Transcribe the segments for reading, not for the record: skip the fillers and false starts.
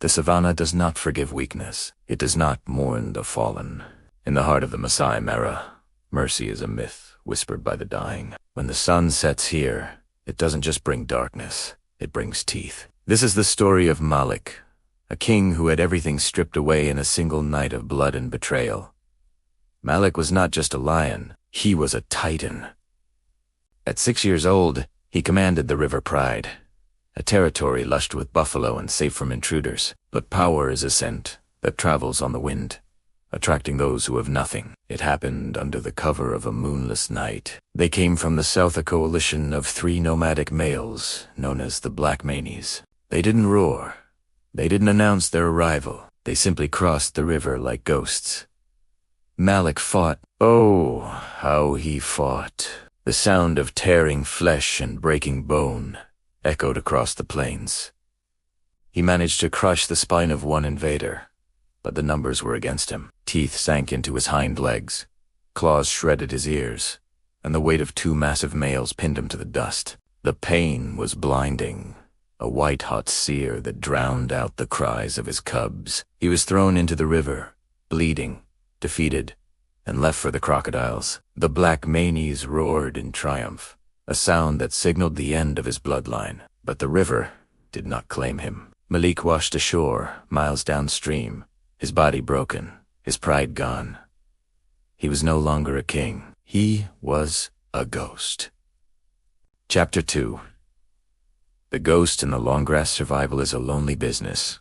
The savanna does not forgive weakness. It does not mourn the fallen. In the heart of the Masai Mara, mercy is a myth whispered by the dying. When the sun sets here, it doesn't just bring darkness, it brings teeth. This is the story of Malik, a king who had everything stripped away in a single night of blood and betrayal. Malik was not just a lion, he was a titan. At 6 years old, he commanded the River Pride, a territory lushed with buffalo and safe from intruders. But power is a scent that travels on the wind, attracting those who have nothing. It happened under the cover of a moonless night. They came from the south, a coalition of 3 nomadic males known as the Black Manies. They didn't roar. They didn't announce their arrival. They simply crossed the river like ghosts. Malik fought. Oh, how he fought. The sound of tearing flesh and breaking bone echoed across the plains. He managed to crush the spine of one invader, but the numbers were against him. Teeth sank into his hind legs, claws shredded his ears, and the weight of 2 massive males pinned him to the dust. The pain was blinding, a white-hot sear that drowned out the cries of his cubs. He was thrown into the river, bleeding, defeated, and left for the crocodiles. The Black Manies roared in triumph, a sound that signaled the end of his bloodline. But the river did not claim him. Malik washed ashore, miles downstream, his body broken, his pride gone. He was no longer a king. He was a ghost. Chapter 2. The ghost in the long grass survival is a lonely business.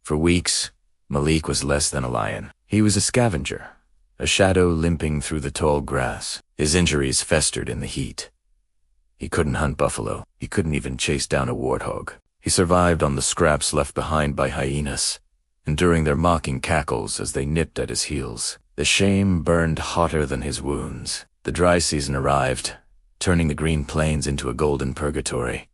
For weeks, Malik was less than a lion. He was a scavenger, a shadow limping through the tall grass. His injuries festered in the heat. He couldn't hunt buffalo. He couldn't even chase down a warthog. He survived on the scraps left behind by hyenas, enduring their mocking cackles as they nipped at his heels. The shame burned hotter than his wounds. The dry season arrived, turning the green plains into a golden purgatory.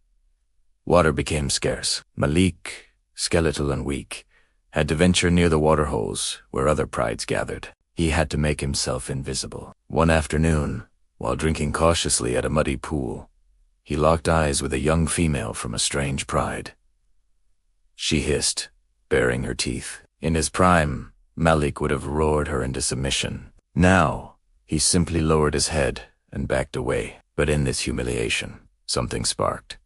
Water became scarce. Malik, skeletal and weak, had to venture near the waterholes where other prides gathered. He had to make himself invisible. One afternoon, while drinking cautiously at a muddy pool, he locked eyes with a young female from a strange pride. She hissed, baring her teeth. In his prime, Malik would have roared her into submission. Now, he simply lowered his head and backed away. But in this humiliation, something sparked.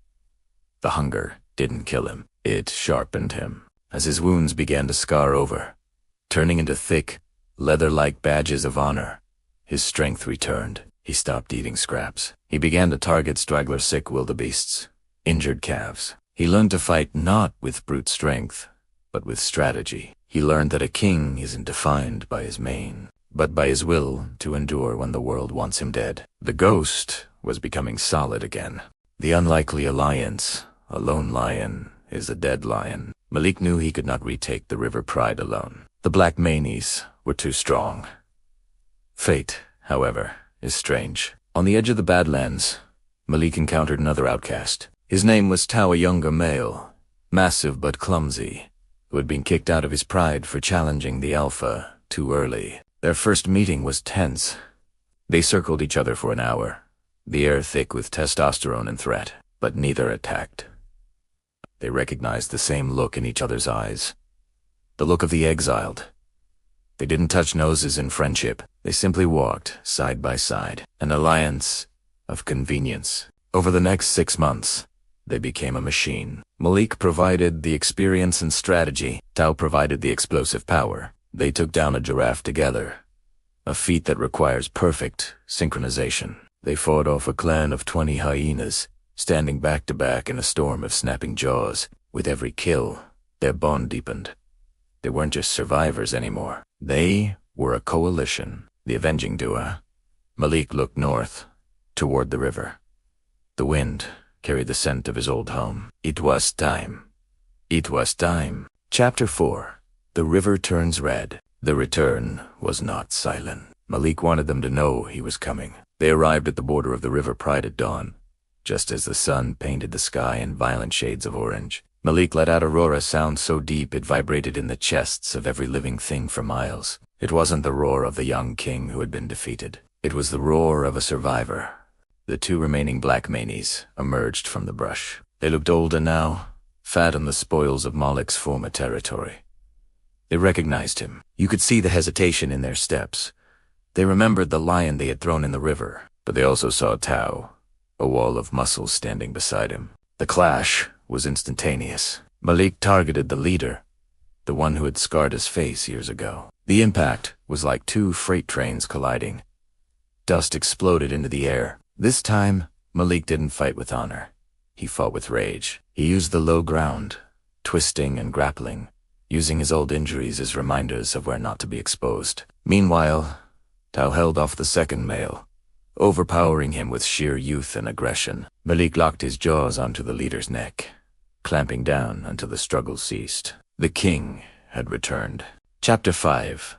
The hunger didn't kill him. It sharpened him. As his wounds began to scar over, turning into thick, leather-like badges of honor, his strength returned. He stopped eating scraps. He began to target straggler sick wildebeests, injured calves. He learned to fight not with brute strength, but with strategy. He learned that a king isn't defined by his mane, but by his will to endure when the world wants him dead. The ghost was becoming solid again. The unlikely alliance, a lone lion, is a dead lion. Malik knew he could not retake the River Pride alone. The Black Manies were too strong. Fate, however, is strange. On the edge of the badlands, Malik encountered another outcast. His name was Tao, a younger male, massive but clumsy, who had been kicked out of his pride for challenging the alpha too early. Their first meeting was tense. They circled each other for an hour, the air thick with testosterone and threat, but neither attacked. They recognized the same look in each other's eyes, the look of the exiled. They didn't touch noses in friendship. They simply walked side by side, an alliance of convenience. Over the next 6 months, they became a machine. Malik provided the experience and strategy. Tao provided the explosive power. They took down a giraffe together, a feat that requires perfect synchronization. They fought off a clan of 20 hyenas, standing back to back in a storm of snapping jaws. With every kill, their bond deepened. They weren't just survivors anymore. They were a coalition, the avenging duo. Malik looked north, toward the river. The wind carried the scent of his old home. It was time. It was time. Chapter 4. The river turns red. The return was not silent. Malik wanted them to know he was coming. They arrived at the border of the River Pride at dawn, just as the sun painted the sky in violent shades of orange. Malik let out a roar, a sound so deep it vibrated in the chests of every living thing for miles. It wasn't the roar of the young king who had been defeated. It was the roar of a survivor. The 2 remaining Black Manies emerged from the brush. They looked older now, fat on the spoils of Malik's former territory. They recognized him. You could see the hesitation in their steps. They remembered the lion they had thrown in the river, but they also saw Tao, a wall of muscle standing beside him. The clash was instantaneous. Malik targeted the leader, the one who had scarred his face years ago. The impact was like two freight trains colliding. Dust exploded into the air. This time, Malik didn't fight with honor. He fought with rage. He used the low ground, twisting and grappling, using his old injuries as reminders of where not to be exposed. Meanwhile, Tao held off the second male, overpowering him with sheer youth and aggression. Malik locked his jaws onto the leader's neck, clamping down until the struggle ceased. The king had returned. Chapter 5.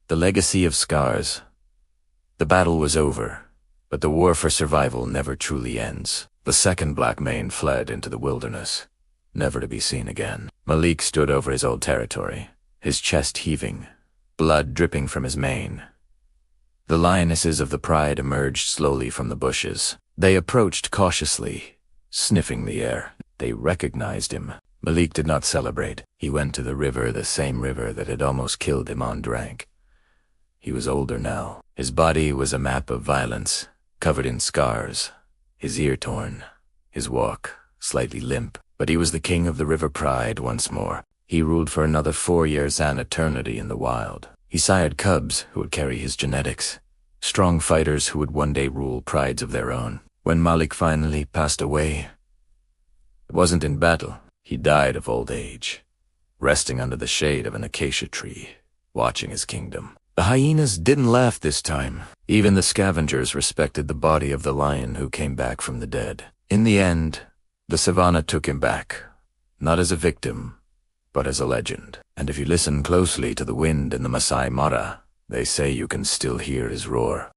The Legacy of Scars. The battle was over, but the war for survival never truly ends. The second black mane fled into the wilderness, never to be seen again. Malik stood over his old territory, his chest heaving, blood dripping from his mane. The lionesses of the pride emerged slowly from the bushes. They approached cautiously, sniffing the air. They recognized him. Malik did not celebrate. He went to the river, the same river that had almost killed him on Drank. He was older now. His body was a map of violence, covered in scars, his ear torn, his walk slightly limp. But he was the king of the river pride once more. He ruled for another 4 years and eternity in the wild. He sired cubs who would carry his genetics, strong fighters who would one day rule prides of their own. When Malik finally passed away, it wasn't in battle. He died of old age, resting under the shade of an acacia tree, watching his kingdom. The hyenas didn't laugh this time. Even the scavengers respected the body of the lion who came back from the dead. In the end, the savanna took him back, not as a victim, but as a legend. And if you listen closely to the wind in the Masai Mara, they say you can still hear his roar.